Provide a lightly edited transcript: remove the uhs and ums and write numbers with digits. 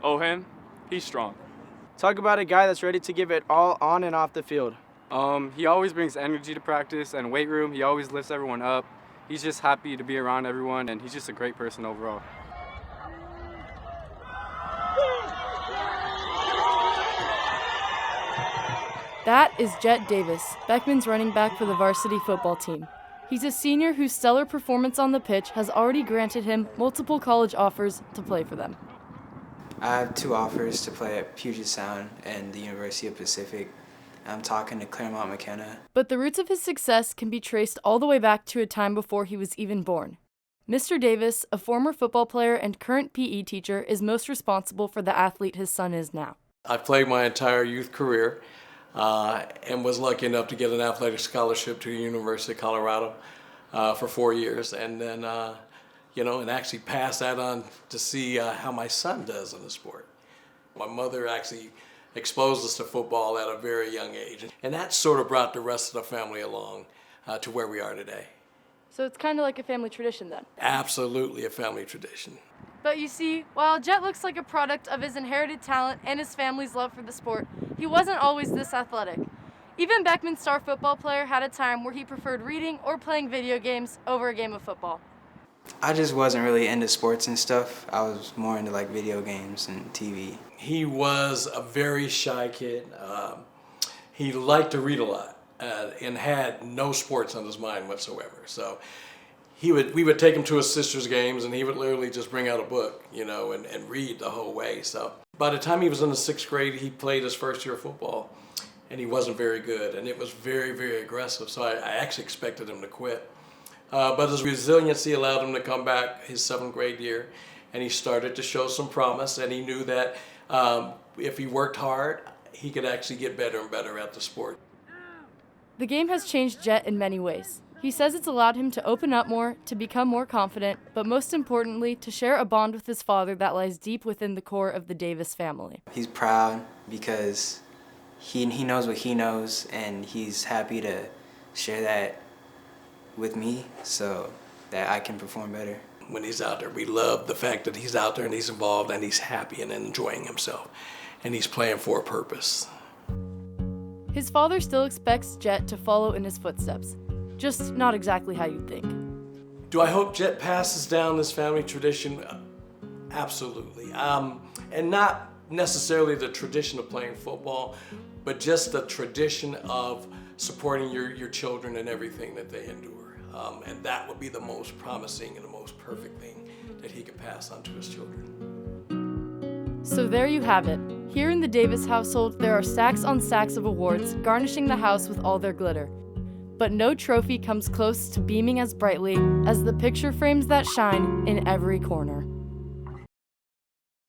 Oh, him? He's strong. Talk about a guy that's ready to give it all on and off the field. He always brings energy to practice and weight room. He always lifts everyone up. He's just happy to be around everyone, and he's just a great person overall. That is Jet Davis, Beckman's running back for the varsity football team. He's a senior whose stellar performance on the pitch has already granted him multiple college offers to play for them. I have 2 offers to play at Puget Sound and the University of Pacific. I'm talking to Claremont McKenna. But the roots of his success can be traced all the way back to a time before he was even born. Mr. Davis, a former football player and current PE teacher, is most responsible for the athlete his son is now. I played my entire youth career and was lucky enough to get an athletic scholarship to the University of Colorado for 4 years, and then and actually pass that on to see how my son does in the sport. My mother actually exposed us to football at a very young age, and that sort of brought the rest of the family along to where we are today. So it's kind of like a family tradition then. Absolutely a family tradition. But you see, while Jet looks like a product of his inherited talent and his family's love for the sport, he wasn't always this athletic. Even Beckman's star football player had a time where he preferred reading or playing video games over a game of football. I just wasn't really into sports and stuff. I was more into like video games and TV. He was a very shy kid. He liked to read a lot and had no sports on his mind whatsoever. So we would take him to his sister's games, and he would literally just bring out a book, and read the whole way. So by the time he was in the 6th grade, he played his first year of football, and he wasn't very good, and it was very, very aggressive. So I actually expected him to quit. But his resiliency allowed him to come back his 7th grade year, and he started to show some promise, and he knew that if he worked hard, he could actually get better and better at the sport. The game has changed Jet in many ways. He says it's allowed him to open up more, to become more confident, but most importantly, to share a bond with his father that lies deep within the core of the Davis family. He's proud because he knows what he knows, and he's happy to share that with me so that I can perform better. When he's out there, we love the fact that he's out there and he's involved and he's happy and enjoying himself, and he's playing for a purpose. His father still expects Jet to follow in his footsteps, just not exactly how you'd think. Do I hope Jet passes down this family tradition? Absolutely. And not necessarily the tradition of playing football, but just the tradition of supporting your children and everything that they endure. And that would be the most promising and the most perfect thing that he could pass on to his children. So there you have it. Here in the Davis household, there are stacks on stacks of awards garnishing the house with all their glitter. But no trophy comes close to beaming as brightly as the picture frames that shine in every corner.